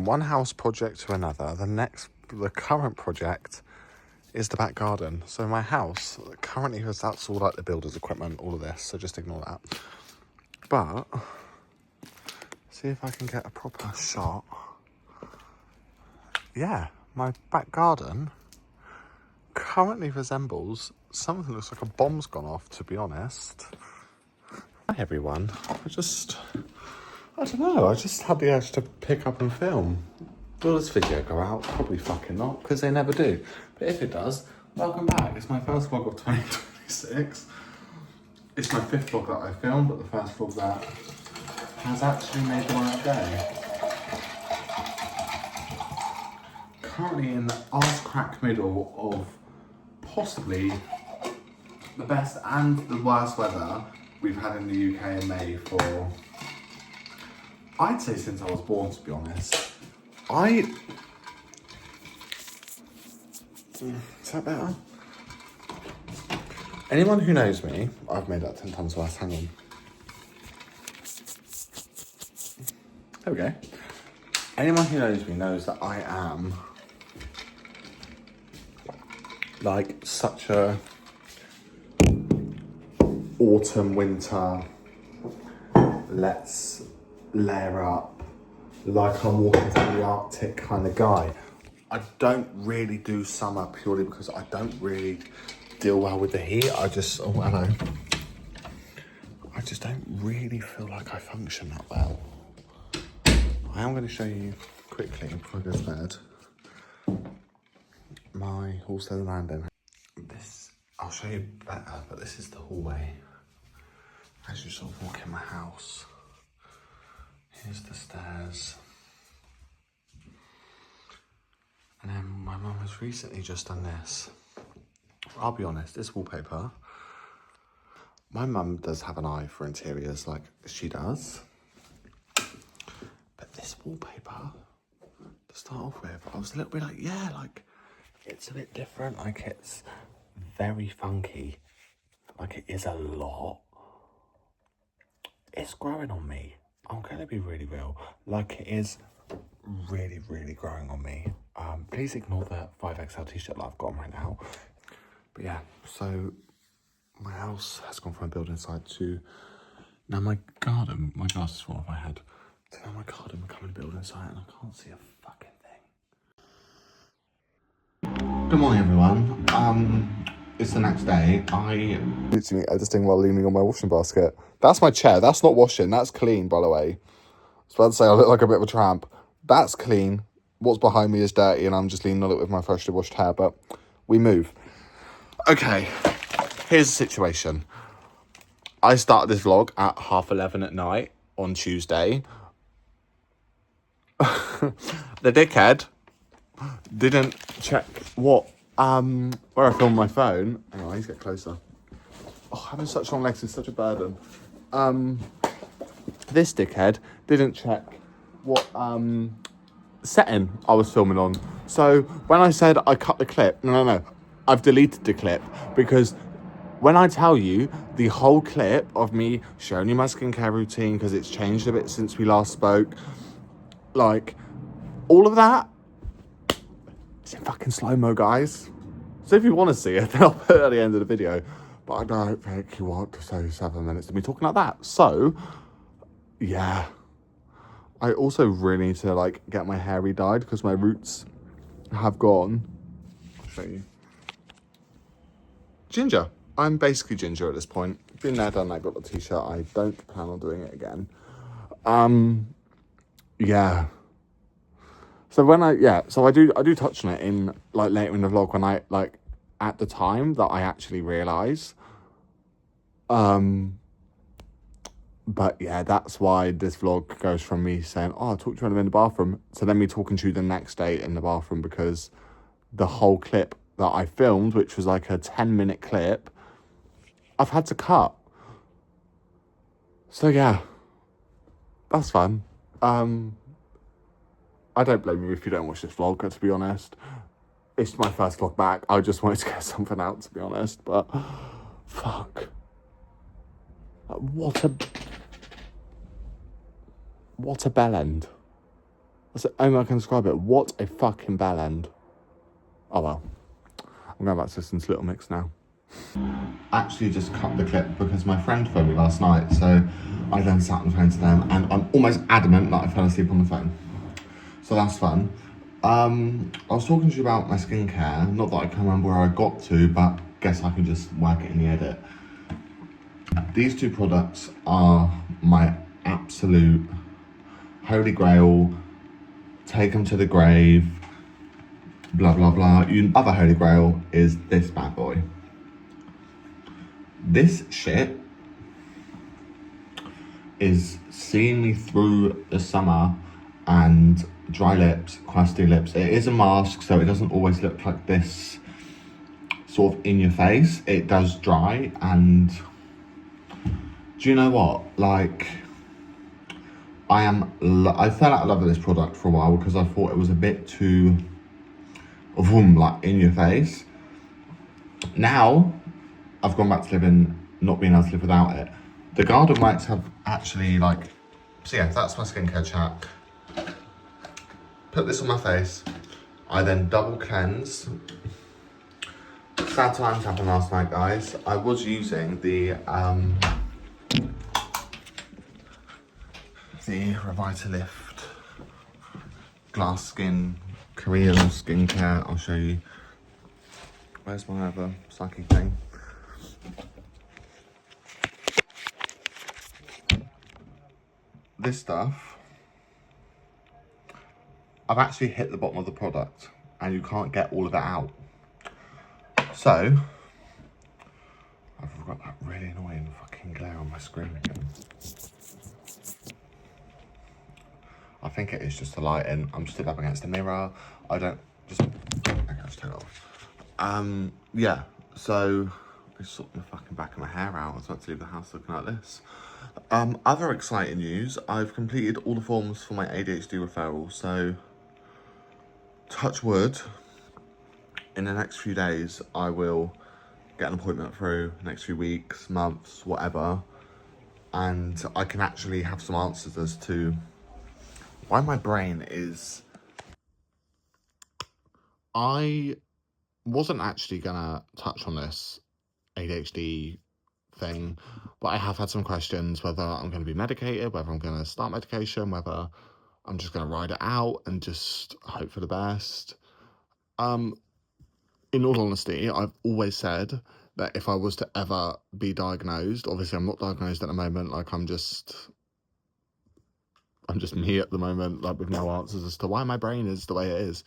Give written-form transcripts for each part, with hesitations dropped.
one house project to another. The current project is the back garden. So my house currently has, that's all like the builder's equipment, all of this, so just ignore that. But see if I can get a proper shot. Yeah, my back garden currently resembles something that looks like a bomb's gone off, to be honest. Hi everyone, I don't know, I just had the urge to pick up and film. Will this video go out? Probably fucking not, because they never do. But if it does, welcome back. It's my first vlog of 2026. It's my 5th vlog that I filmed, but the first vlog that has actually made the right day. Currently in the arse crack middle of possibly the best and the worst weather we've had in the UK in May for, I'd say since I was born, to be honest. Is that better? Anyone who knows me, I've made that 10 times worse, hang on. There we go. Anyone who knows me knows that I am like such a autumn, winter, let's layer up, like I'm walking through the Arctic kind of guy. I don't really do summer purely because I don't really deal well with the heat. I just don't really feel like I function that well. I am going to show you quickly before I go to bed my Hallstead landing. This, I'll show you better, but this is the hallway as you sort of walk in my house. Here's the stairs. And then my mum has recently just done this. I'll be honest, this wallpaper, my mum does have an eye for interiors, like she does. But this wallpaper, to start off with, I was a little bit like, yeah, like, it's a bit different. Like, it's very funky. Like, it is a lot. It's growing on me. I'm going to be really real. Like, it is really, really growing on me. Please ignore the 5XL t-shirt that I've got on right now. But yeah, so my house has gone from a building site to now my garden. My glasses fall off my head. So now my garden becoming a building site and I can't see a fucking thing. Good morning, everyone. It's the next day. I literally editing while leaning on my washing basket. That's my chair. That's not washing. That's clean, by the way. I was about to say I look like a bit of a tramp. That's clean. What's behind me is dirty and I'm just leaning on it with my freshly washed hair, but we move. Okay, here's the situation. I started this vlog at 11:30 at night on Tuesday. The dickhead didn't check where I filmed my phone. Hang on, I need to get closer. Oh, having such long legs is such a burden. This dickhead didn't check what setting I was filming on. So when I said I cut the clip, no, I've deleted the clip, because when I tell you the whole clip of me showing you my skincare routine, because it's changed a bit since we last spoke, like all of that, it's in fucking slow-mo, guys. So if you want to see it, then I'll put it at the end of the video. But I don't think you want to say 7 minutes of me talking like that. So, yeah. I also really need to, like, get my hair re-dyed because my roots have gone. I'll show you. Ginger. I'm basically ginger at this point. Been there, done that, got the t-shirt. I don't plan on doing it again. Yeah. So I do touch on it in, like, later in the vlog when I, like, at the time that I actually realise. But yeah, that's why this vlog goes from me saying, oh, I talked to him in the bathroom, to then me talking to you the next day in the bathroom, because the whole clip that I filmed, which was like a 10-minute clip, I've had to cut. So yeah, that's fun. I don't blame you if you don't watch this vlog, to be honest. It's my first vlog back. I just wanted to get something out, to be honest, but fuck. What a bell end. That's the only way I can describe it. What a fucking bell end. Oh well. I'm going back to listen to Little Mix now. Actually just cut the clip because my friend phoned me last night, so I then sat on the phone to them, and I'm almost adamant that I fell asleep on the phone. So that's fun. I was talking to you about my skincare. Not that I can remember where I got to, but guess I can just work it in the edit. These two products are my absolute holy grail. Take them to the grave. Blah blah blah. Other holy grail is this bad boy. This shit is seeing me through the summer and dry lips, crusty lips. It is a mask, so it doesn't always look like this sort of in your face. It does dry, and do you know what? Like, I fell out of love with this product for a while because I thought it was a bit too like in your face. Now I've gone back to not being able to live without it. The garden wax have actually so yeah, that's my skincare chat. Put this on my face. I then double cleanse. Sad times happened last night, guys. I was using the REVITALIFT glass skin Korean skincare. I'll show you. Where's my other psychic thing? This stuff, I've actually hit the bottom of the product and you can't get all of it out. So, I've got that really annoying fucking glare on my screen again. I think it is just the lighting. I'm stood up against the mirror. I don't just. Okay, I'll just turn it off. Yeah. So I just sorted the fucking back of my hair out. I was about to leave the house looking like this. Other exciting news. I've completed all the forms for my ADHD referral. So, touch wood. In the next few days, I will get an appointment through. Next few weeks, months, whatever, and I can actually have some answers as to why my brain is. I wasn't actually gonna touch on this ADHD thing, but I have had some questions whether I'm going to be medicated, whether I'm going to start medication, whether I'm just going to ride it out and just hope for the best. In all honesty, I've always said that if I was to ever be diagnosed, obviously I'm not diagnosed at the moment, like I'm just me at the moment, like with no answers as to why my brain is the way it is.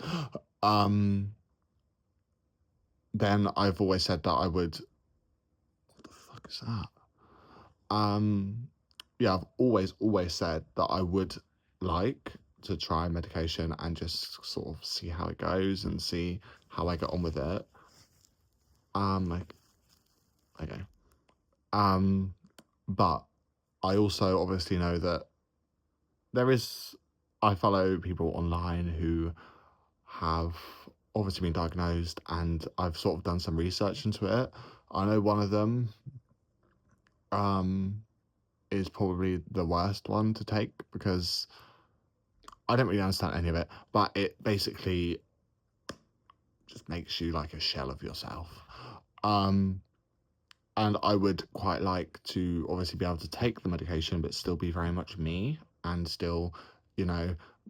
Then I've always said that I would. What the fuck is that? Yeah, I've always said that I would like to try medication and just sort of see how it goes and see how I get on with it. Okay. But I also obviously know that I follow people online who have obviously been diagnosed, and I've sort of done some research into it. I know one of them is probably the worst one to take because I don't really understand any of it, but it basically just makes you like a shell of yourself. And I would quite like to obviously be able to take the medication but still be very much me and still,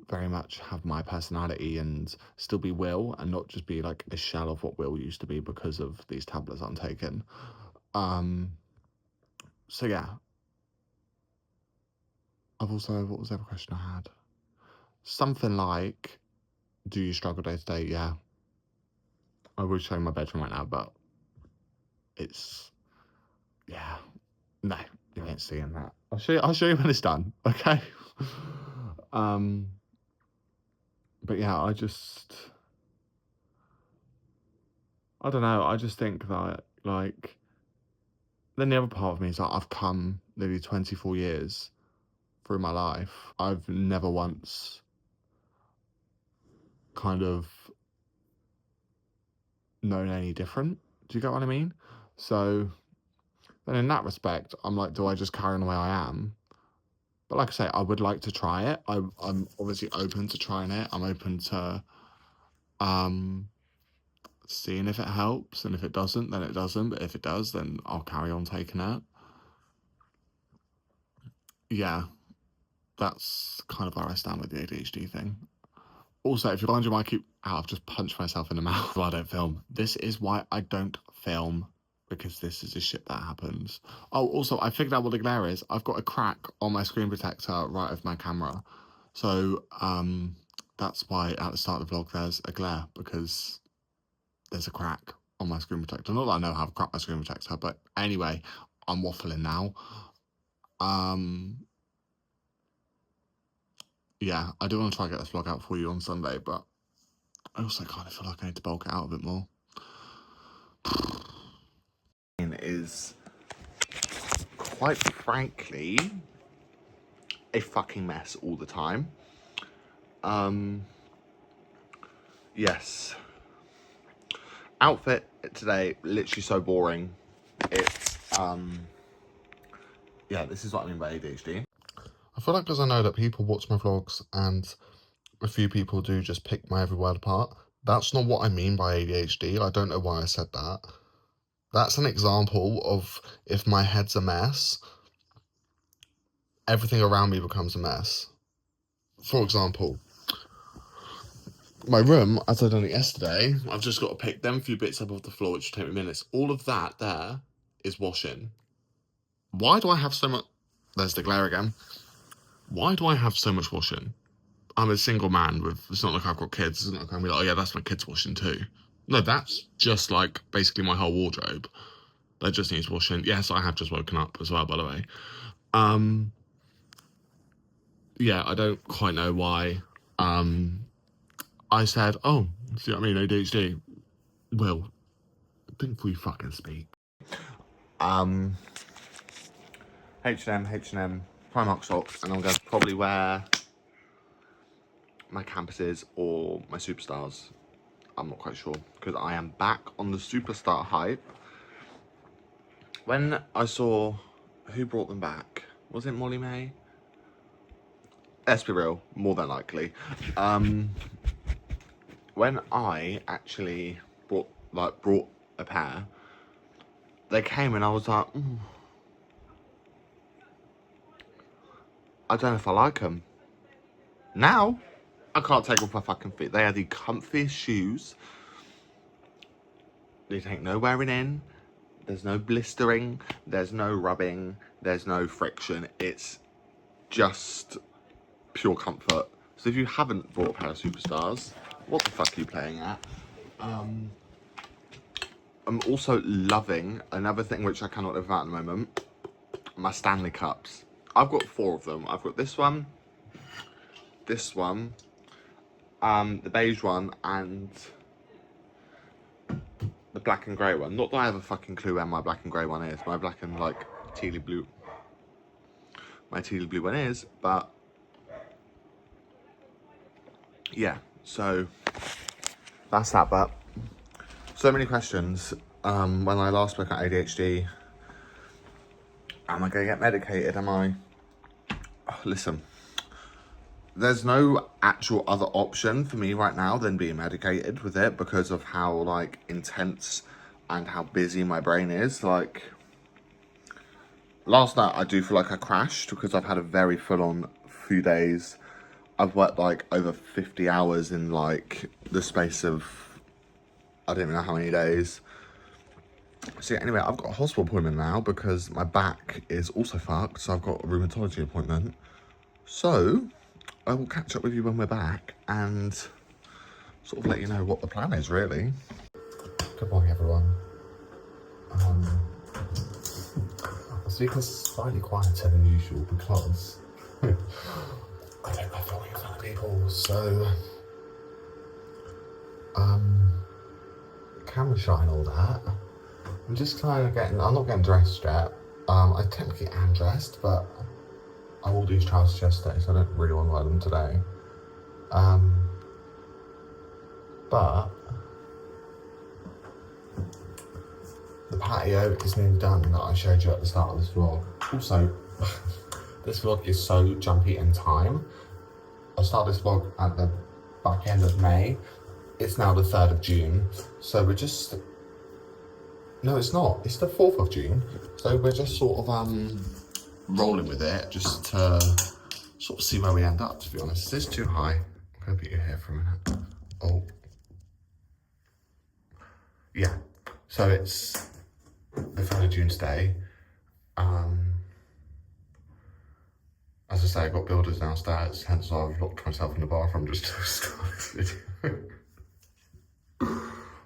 very much have my personality and still be Will and not just be like a shell of what Will used to be because of these tablets I'm taking. So yeah. What was the other question I had? Something like, do you struggle day to day? Yeah. I will show you my bedroom right now, but it's, yeah. No, you ain't seeing that. I'll show you when it's done, okay? But yeah, I don't know, I just think that, like, then the other part of me is like, I've come nearly 24 years through my life. I've never once kind of known any different. Do you get what I mean? So then in that respect, I'm like, do I just carry on the way I am? But like I say, I would like to try it. I'm obviously open to trying it. I'm open to seeing if it helps, and if it doesn't, then it doesn't. But if it does, then I'll carry on taking it. Yeah, that's kind of where I stand with the ADHD thing. Also, if you're wondering why I keep... Oh, I've just punched myself in the mouth while I don't film. This is why I don't film, because this is the shit that happens. Oh, also, I figured out what the glare is. I've got a crack on my screen protector right of my camera. So, that's why at the start of the vlog there's a glare, because there's a crack on my screen protector. Not that I know how to crack my screen protector, but anyway, I'm waffling now. Yeah, I do want to try and get this vlog out for you on Sunday, but I also kind of feel like I need to bulk it out a bit more. Is quite frankly a fucking mess all the time. Yes. Outfit today, literally so boring. It's, yeah, this is what I mean by ADHD. I feel like because I know that people watch my vlogs and a few people do just pick my every word apart. That's not what I mean by ADHD. I don't know why I said that. That's an example of if my head's a mess, everything around me becomes a mess. For example, my room, as I done it yesterday, I've just got to pick them few bits up off the floor, which will take me minutes. All of that there is washing. Why do I have so much... There's the glare again. Why do I have so much washing? I'm a single man with... It's not like I've got kids. It's not like I'm like, oh yeah, that's my kids washing too. No, that's just like basically my whole wardrobe. That just needs washing. Yes, I have just woken up as well, by the way. Yeah, I don't quite know why. I said, oh, see what I mean, ADHD. Will, think before you fucking speak. H&M, Primark socks, and I'm going to probably wear my campuses or my superstars. I'm not quite sure, because I am back on the superstar hype. When I saw who brought them back, was it Molly May? Let's be real, more than likely. When I actually brought a pair, they came and I was like, I don't know if I like them. Now, I can't take off my fucking feet. They are the comfiest shoes. They take no wearing in. There's no blistering. There's no rubbing. There's no friction. It's just pure comfort. So if you haven't bought a pair of superstars, what the fuck are you playing at? I'm also loving another thing which I cannot live without at the moment, my Stanley Cups. I've got 4 of them. I've got this one, the beige one, and the black and grey one. Not that I have a fucking clue where my black and grey one is. My black and like tealy blue. My tealy blue one is, but yeah, so that's that. But so many questions. When I last spoke at ADHD, am I going to get medicated? Am I? Oh, listen, there's no actual other option for me right now than being medicated with it because of how like intense and how busy my brain is. Like last night, I do feel like I crashed because I've had a very full-on few days. I've worked like over 50 hours in like the space of, I don't even know how many days. So anyway, I've got a hospital appointment now because my back is also fucked. So I've got a rheumatology appointment. So I will catch up with you when we're back and sort of let you know what the plan is, really. Good morning, everyone. I speak slightly quieter than usual because I don't like filming in front of people, so camera shy and all that. I'm just kind of I'm not getting dressed yet. I technically am dressed, but I wore these trousers yesterday, so I don't really want to wear them today. But the patio is nearly done that I showed you at the start of this vlog. Also, This vlog is so jumpy in time. I started this vlog at the back end of May. It's now the 3rd of June. So we're just... No, it's not. It's the 4th of June. So we're just sort of rolling with it just to sort of see where we end up, to be honest. Is this too high? I'm going to put you here for a minute. Oh. Yeah. So it's the 3rd of June today. As I say, I've got builders downstairs, hence why I've locked myself in the bathroom just to start this video.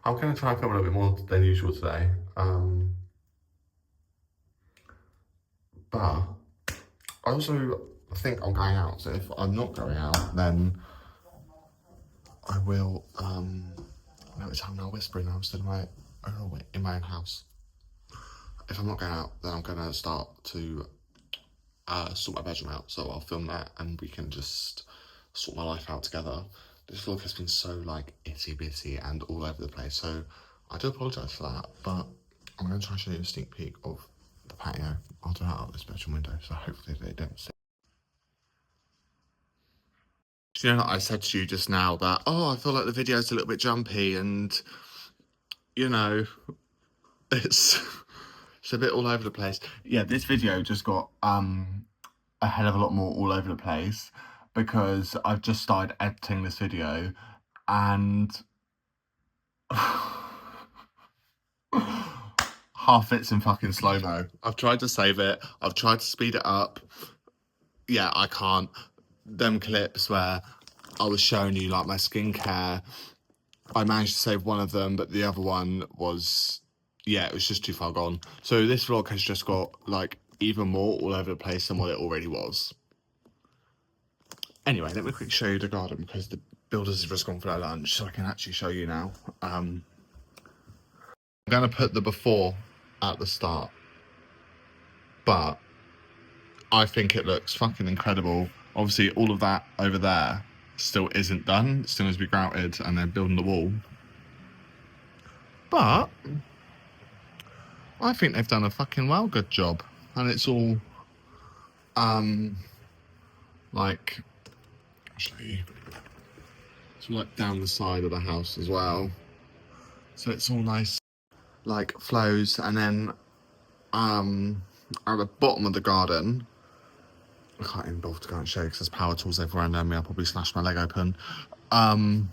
I'm going to try and film a little bit more than usual today. But I also think I'm going out, so if I'm not going out, then I will, notice I'm now whispering, I'm still in my own house. If I'm not going out, then I'm going to start to sort my bedroom out, so I'll film that and we can just sort my life out together. This vlog has been so like itty bitty and all over the place, so I do apologise for that, but I'm going to try and show you a sneak peek of the patio. I'll do it out of this bedroom window, so hopefully they don't see. Do you know that I said to you just now that, oh, I feel like the video's a little bit jumpy and, you know, it's a bit all over the place. Yeah, this video just got a hell of a lot more all over the place because I've just started editing this video and half it's in fucking slow-mo. I've tried to save it. I've tried to speed it up. Yeah, I can't. Them clips where I was showing you like my skincare, I managed to save one of them, but the other one was, yeah, it was just too far gone. So this vlog has just got like even more all over the place than what it already was. Anyway, let me quickly show you the garden because the builders have just gone for their lunch, so I can actually show you now. I'm going to put the before at the start, but I think it looks fucking incredible. Obviously, all of that over there still isn't done. It still needs to be grouted and they're building the wall. But I think they've done a fucking well good job. And it's all, like, I'll show you. It's all like down the side of the house as well. So it's all nice, like flows. And then, at the bottom of the garden, I can't even bother to go and show you because there's power tools everywhere around me. I'll probably smash my leg open. And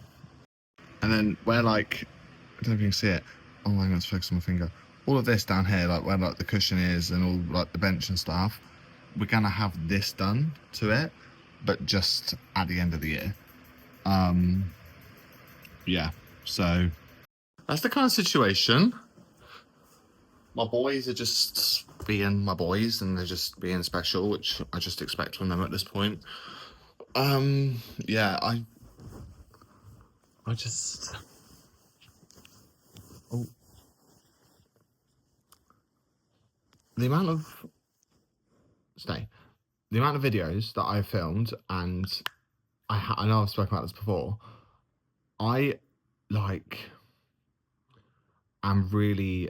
then where like, I don't know if you can see it. Oh, I'm going to focus on my finger. All of this down here, like where like the cushion is and all like the bench and stuff, we're going to have this done to it, but just at the end of the year. Yeah, so that's the kind of situation. My boys are just being my boys and they're just being special, which I just expect from them at this point. Yeah, I just... Oh. The amount of... The amount of videos that I've filmed, and I know I've spoken about this before, I, like, am really,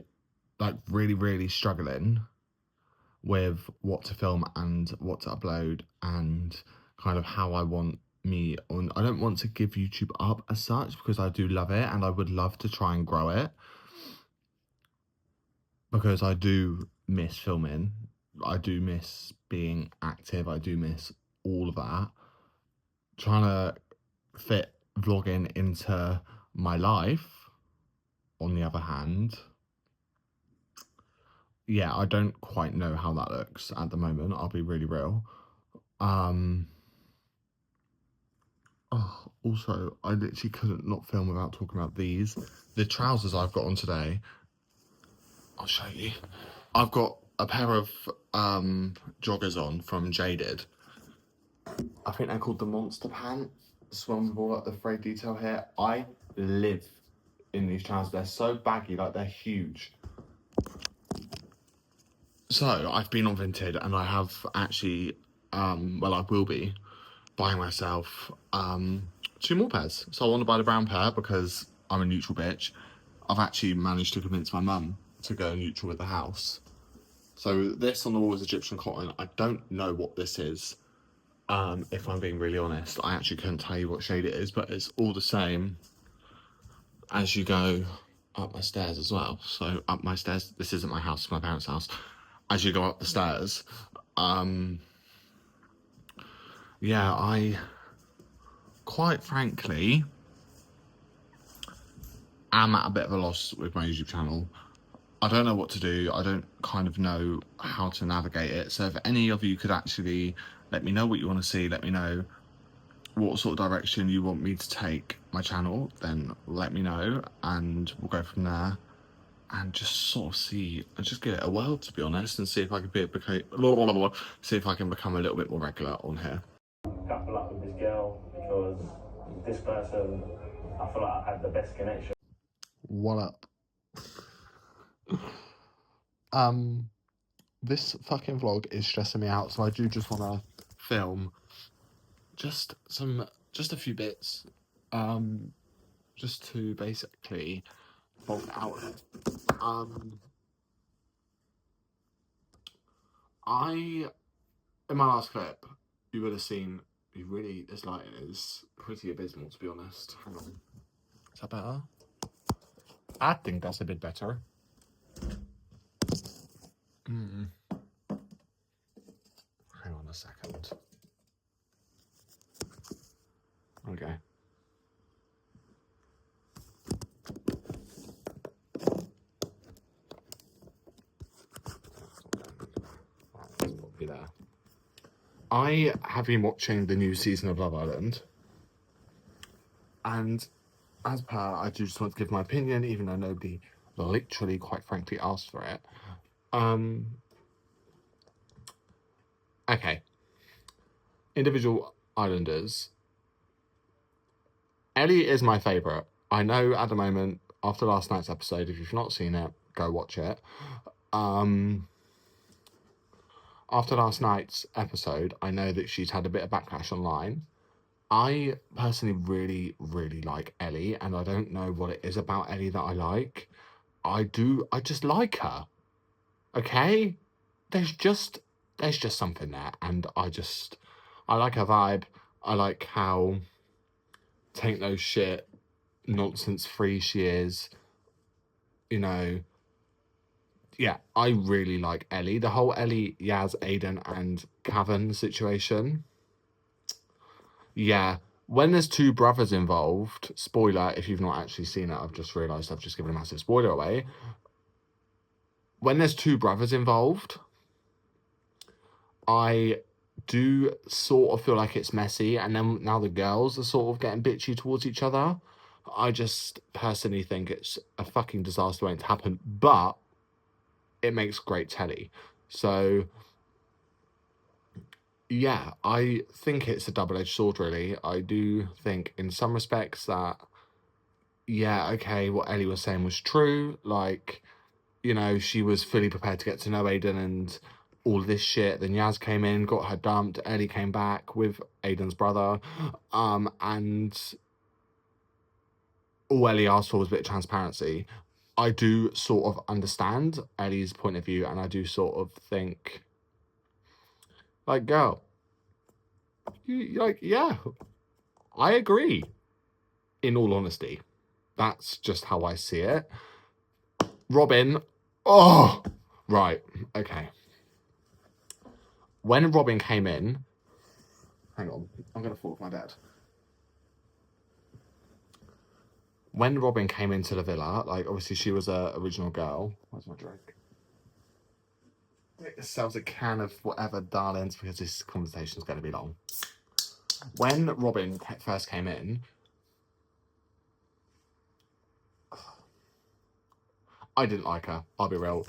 like, really struggling with what to film and what to upload and kind of how I want me on. I don't want to give YouTube up as such because I do love it and I would love to try and grow it because I do miss filming. I do miss being active. I do miss all of that. Trying to fit vlogging into my life, on the other hand, yeah, I don't quite know how that looks at the moment. I'll be really real. Also, I literally couldn't not film without talking about these. The trousers I've got on today, I'll show you. I've got a pair of joggers on from JADED. I think they're called the Monster Pant. This one with all like the frayed detail here. I live in these trousers. They're so baggy, like they're huge. So I've been on Vinted and I have actually, well, I will be buying myself 2 more pairs. So I want to buy the brown pair because I'm a neutral bitch. I've actually managed to convince my mum to go neutral with the house. So this on the wall is Egyptian cotton. I don't know what this is. If I'm being really honest, I actually couldn't tell you what shade it is, but it's all the same as you go up my stairs as well. So up my stairs, this isn't my house, it's my parents' house. As you go up the stairs, yeah, I quite frankly am at a bit of a loss with my YouTube channel. I don't know what to do. I don't kind of know how to navigate it. So if any of you could actually let me know what you want to see, let me know what sort of direction you want me to take my channel, then let me know and we'll go from there and just sort of see and just give it a whirl, to be honest, and see if I can see if I can become a little bit more regular on here. Couple up with this girl because this person, I feel like I had the best connection. What up? This fucking vlog is stressing me out, so I do just want to film just a few bits, just to basically bulk out. In my last clip, you would have seen this lighting is pretty abysmal, to be honest. Hang on. Is that better? I think that's a bit better. Hang on a second. Okay. There. I have been watching the new season of Love Island, and as per, I do just want to give my opinion, even though nobody literally, quite frankly, asked for it. Okay. Individual islanders. Ellie is my favourite. I know at the moment, after last night's episode, if you've not seen it, go watch it. After last night's episode, I know that she's had a bit of backlash online. I personally really like Ellie, and I don't know what it is about Ellie that I like. I just like her. Okay? There's just something there, and I like her vibe. I like how take no shit, nonsense free she is. You know, yeah, I really like Ellie. The whole Ellie, Yaz, Aiden, and Cavan situation. Yeah, when there's two brothers involved, spoiler, if you've not actually seen it, I've just realised I've just given a massive spoiler away. When there's two brothers involved, I do sort of feel like it's messy, and then now the girls are sort of getting bitchy towards each other. I just personally think it's a fucking disaster waiting to happen, but it makes great telly. So yeah, I think it's a double-edged sword, really. I do think in some respects that, yeah, okay, what Ellie was saying was true. Like, you know, she was fully prepared to get to know Aiden and all this shit. Then Yaz came in, got her dumped. Ellie came back with Aiden's brother. And all Ellie asked for was a bit of transparency. I do sort of understand Ellie's point of view, and I do sort of think, like, girl, yeah, I agree. In all honesty, that's just how I see it. Robin, oh, right, okay. When Robin came in, hang on, I'm gonna fall off my bed. When Robin came into the villa, like, obviously she was a original girl. Where's my drink? It sells a can of whatever, darlings, because this conversation is going to be long. When Robin first came in, I didn't like her. I'll be real.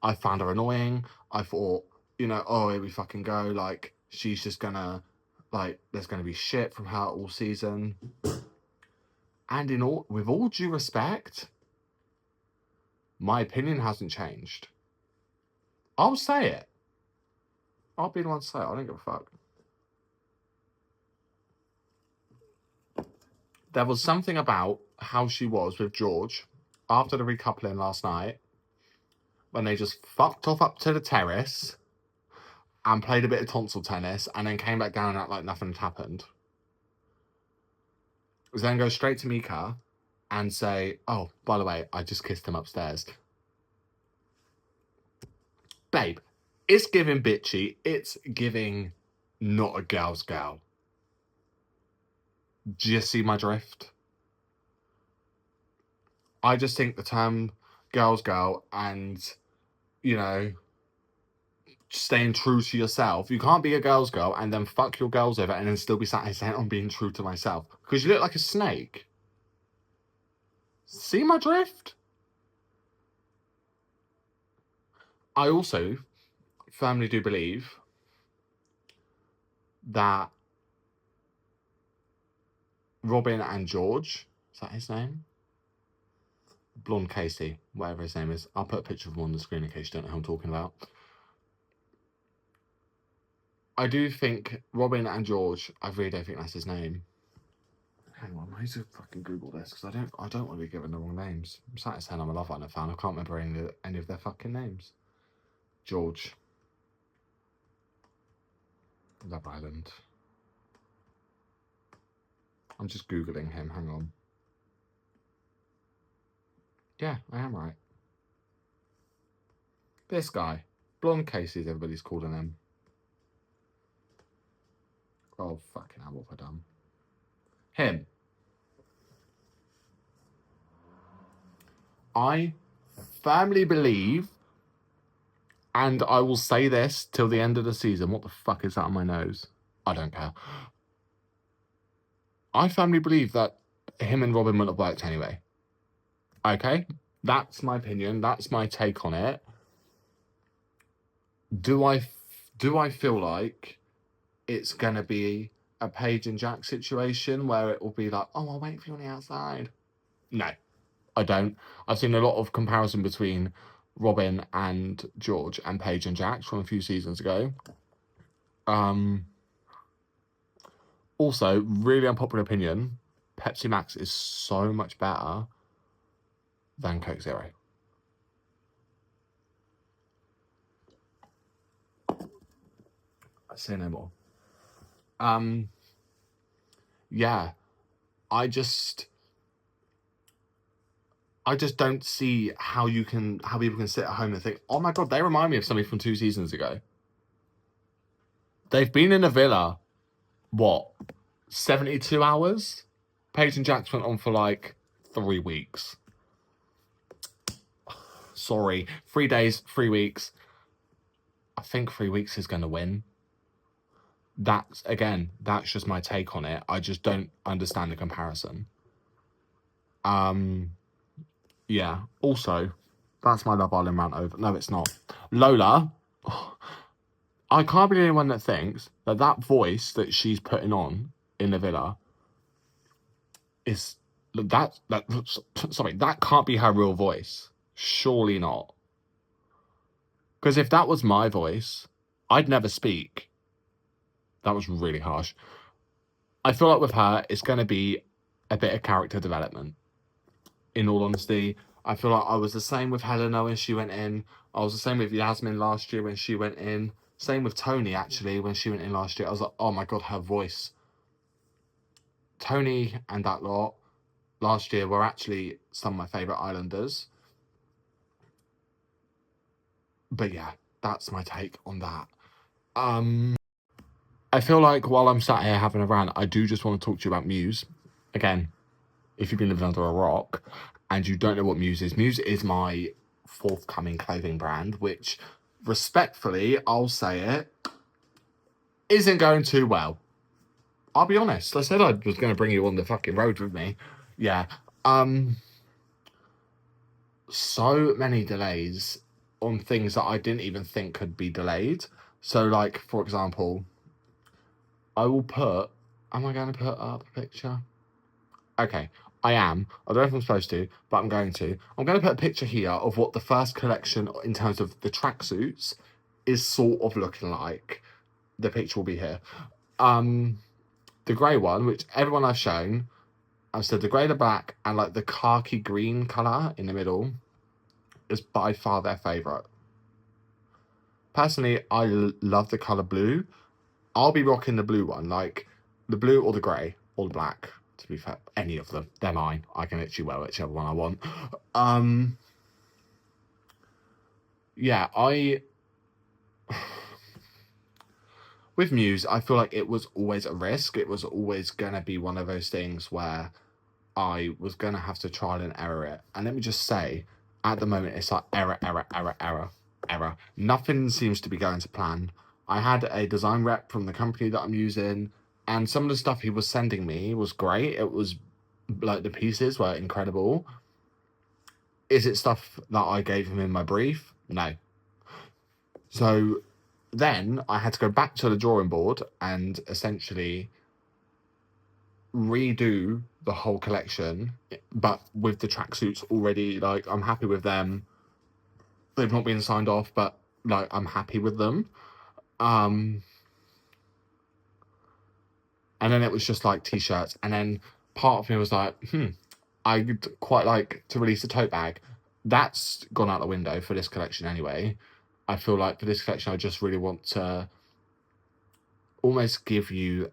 I found her annoying. I thought, you know, oh, here we fucking go. Like, she's just gonna, like, there's gonna be shit from her all season. And with all due respect, my opinion hasn't changed. I'll say it. I'll be the one to say it. I don't give a fuck. There was something about how she was with George after the recoupling last night when they just fucked off up to the terrace and played a bit of tonsil tennis and then came back down and act like nothing had happened. Then go straight to Mika and say, oh, by the way, I just kissed him upstairs. Babe, it's giving bitchy. It's giving not a gal's gal. Do you see my drift? I just think the term girl's girl and, you know, staying true to yourself. You can't be a girl's girl and then fuck your girls over and then still be sat here saying I'm being true to myself. Because you look like a snake. See my drift? I also firmly do believe that Robin and George, is that his name? Blonde Casey, whatever his name is. I'll put a picture of him on the screen in case you don't know who I'm talking about. I do think Robin and George, I really don't think that's his name. Hang on, I need to fucking Google this because I don't want to be given the wrong names. I'm sat here saying I'm a Love Island fan. I can't remember any of their fucking names. George. Love Island. I'm just Googling him, hang on. Yeah, I am right. This guy. Blonde Casey, everybody's calling him. Oh, fucking hell, what have I done? Him. I firmly believe, and I will say this till the end of the season. What the fuck is that on my nose? I don't care. I firmly believe that him and Robin wouldn't have worked anyway. Okay? That's my opinion. That's my take on it. Do I feel like it's going to be a Paige and Jack situation where it will be like, oh, I'll wait for you on the outside? No, I don't. I've seen a lot of comparison between Robin and George and Paige and Jack from a few seasons ago. Also, really unpopular opinion, Pepsi Max is so much better than Coke Zero. I say no more. Yeah, I just don't see how people can sit at home and think, oh my God, they remind me of somebody from 2 seasons ago. They've been in a villa, what, 72 hours? Paige and Jax went on for like 3 weeks. Sorry, 3 days, 3 weeks. I think 3 weeks is going to win. That's just my take on it. I just don't understand the comparison. Yeah. Also, that's my Love Island rant over. No, it's not. Lola, I can't believe anyone that thinks that voice that she's putting on in the villa is sorry, that can't be her real voice. Surely not. Because if that was my voice, I'd never speak. That was really harsh. I feel like with her, it's going to be a bit of character development. In all honesty, I feel like I was the same with Helena when she went in. I was the same with Yasmin last year when she went in. Same with Tony, actually, when she went in last year. I was like, oh my God, her voice. Tony and that lot last year were actually some of my favourite Islanders. But yeah, that's my take on that. I feel like while I'm sat here having a rant, I do just want to talk to you about MUSE. Again, if you've been living under a rock and you don't know what MUSE is my forthcoming clothing brand, which, respectfully, I'll say it, isn't going too well. I'll be honest. I said I was going to bring you on the fucking road with me. Yeah. So many delays on things that I didn't even think could be delayed. So, like, for example, I will put... Am I going to put up a picture? Okay, I am. I don't know if I'm supposed to, but I'm going to. I'm going to put a picture here of what the first collection in terms of the tracksuits is sort of looking like. The picture will be here. The grey one, which everyone I've shown, I've said the grey, the black, and like the khaki green colour in the middle is by far their favourite. Personally, I love the colour blue. I'll be rocking the blue one, like the blue or the grey or the black, to be fair. Any of them. They're mine. I can literally wear whichever one I want. Yeah, with MUSE, I feel like it was always a risk. It was always going to be one of those things where I was going to have to trial and error it. And let me just say, at the moment, it's like error. Nothing seems to be going to plan. I had a design rep from the company that I'm using, and some of the stuff he was sending me was great. It was like the pieces were incredible. Is it stuff that I gave him in my brief? No. So then I had to go back to the drawing board and essentially redo the whole collection, but with the tracksuits already. Like, I'm happy with them. They've not been signed off, but like, I'm happy with them. And then it was just like t-shirts, and then part of me was like, I'd quite like to release a tote bag. That's gone out the window for this collection anyway. I feel like for this collection, I just really want to almost give you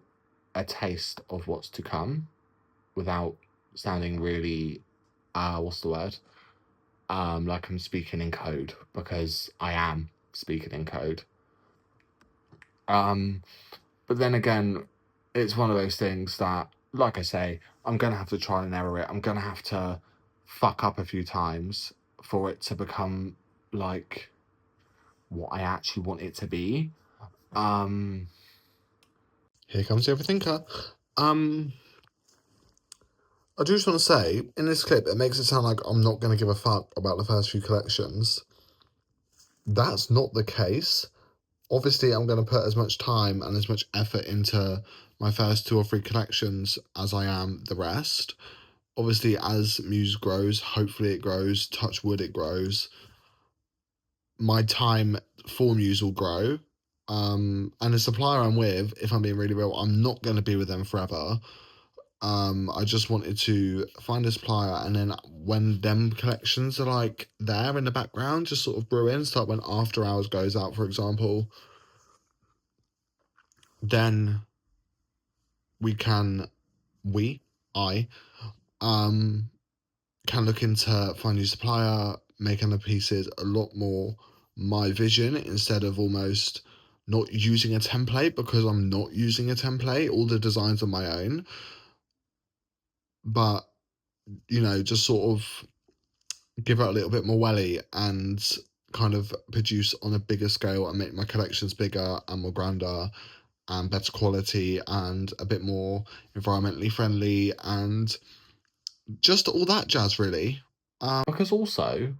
a taste of what's to come without sounding really, what's the word? Like I'm speaking in code, because I am speaking in code. But then again, it's one of those things that, like I say, I'm going to have to try and error it. I'm going to have to fuck up a few times for it to become like what I actually want it to be. Here comes the overthinker. I do just want to say, in this clip, it makes it sound like I'm not going to give a fuck about the first few collections. That's not the case. Obviously, I'm going to put as much time and as much effort into my first 2 or 3 collections as I am the rest. Obviously, as MUSE grows, hopefully it grows, touch wood it grows, my time for MUSE will grow. And the supplier I'm with, if I'm being really real, I'm not going to be with them forever. I just wanted to find a supplier, and then when them collections are like there in the background, just sort of brew in, start when After Hours goes out, for example, then I can look into find a new supplier, making the pieces a lot more my vision instead of almost not using a template, because I'm not using a template. All the designs are my own. But, you know, just sort of give it a little bit more welly and kind of produce on a bigger scale and make my collections bigger and more grander and better quality and a bit more environmentally friendly and just all that jazz, really. Because also,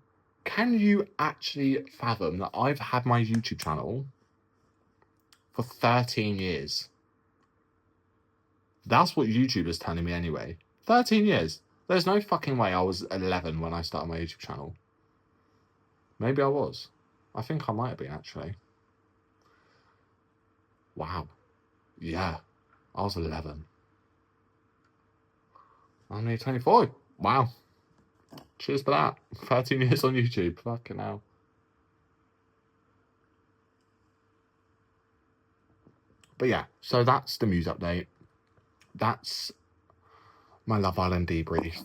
can you actually fathom that I've had my YouTube channel for 13 years? That's what YouTube is telling me anyway. 13 years. There's no fucking way I was 11 when I started my YouTube channel. Maybe I was. I think I might have been, actually. Wow. Yeah. I was 11. I'm nearly 24. Wow. Cheers for that. 13 years on YouTube. Fucking hell. But yeah, so that's the MUSE update. That's my Love Island debrief.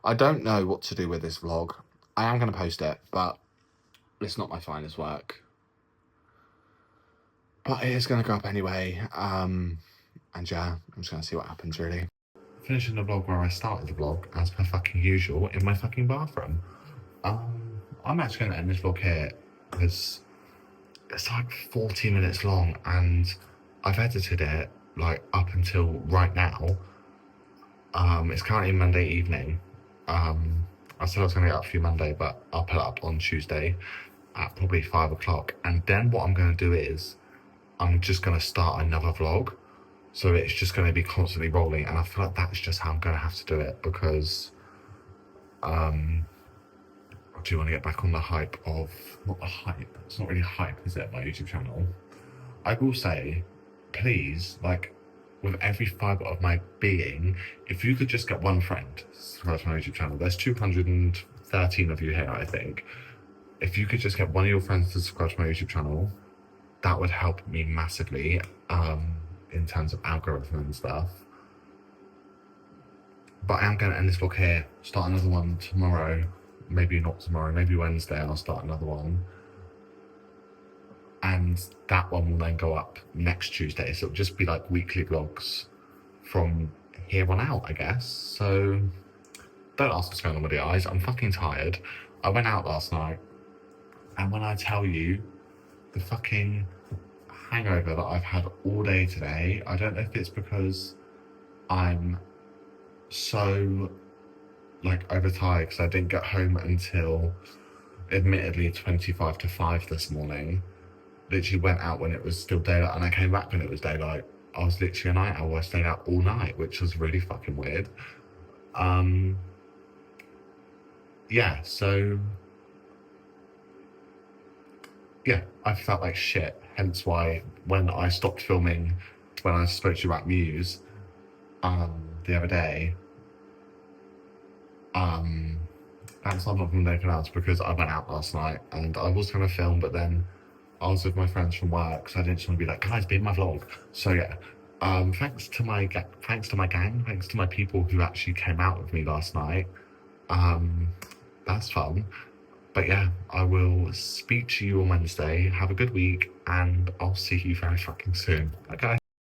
I don't know what to do with this vlog. I am going to post it, but it's not my finest work. But it is going to go up anyway. And yeah, I'm just going to see what happens, really. Finishing the vlog where I started the vlog, as per fucking usual, in my fucking bathroom. I'm actually going to end this vlog here, because it's like 40 minutes long, and I've edited it, like, up until right now. It's currently Monday evening. I said I was going to get up for you Monday, but I'll put it up on Tuesday at probably 5 o'clock. And then what I'm going to do is, I'm just going to start another vlog. So it's just going to be constantly rolling. And I feel like that's just how I'm going to have to do it, because I do want to get back on the hype of, not the hype, it's not really hype, is it, my YouTube channel? I will say, please, like, with every fibre of my being, if you could just get one friend to subscribe to my YouTube channel. There's 230 13 of you here, I think. If you could just get one of your friends to subscribe to my YouTube channel, that would help me massively in terms of algorithm and stuff. But I am going to end this vlog here, start another one tomorrow. Maybe not tomorrow, maybe Wednesday I'll start another one. And that one will then go up next Tuesday. So it'll just be like weekly vlogs from here on out, I guess. So don't ask what's going on with the eyes. I'm fucking tired. I went out last night, and when I tell you the fucking hangover that I've had all day today, I don't know if it's because I'm so like overtired because I didn't get home until admittedly 25 to 5 this morning. Literally went out when it was still daylight, and I came back when it was daylight. I was literally a night owl. I stayed out all night, which was really fucking weird. Yeah, so yeah, I felt like shit. Hence why when I stopped filming, when I spoke to you about MUSE the other day, that's not from anything else, because I went out last night and I was gonna film, but then I was with my friends from work, so I didn't just want to be like, guys, be in my vlog. So yeah, thanks to my gang, thanks to my people who actually came out with me last night. That's fun. But yeah, I will speak to you on Wednesday. Have a good week, and I'll see you very fucking soon. Okay.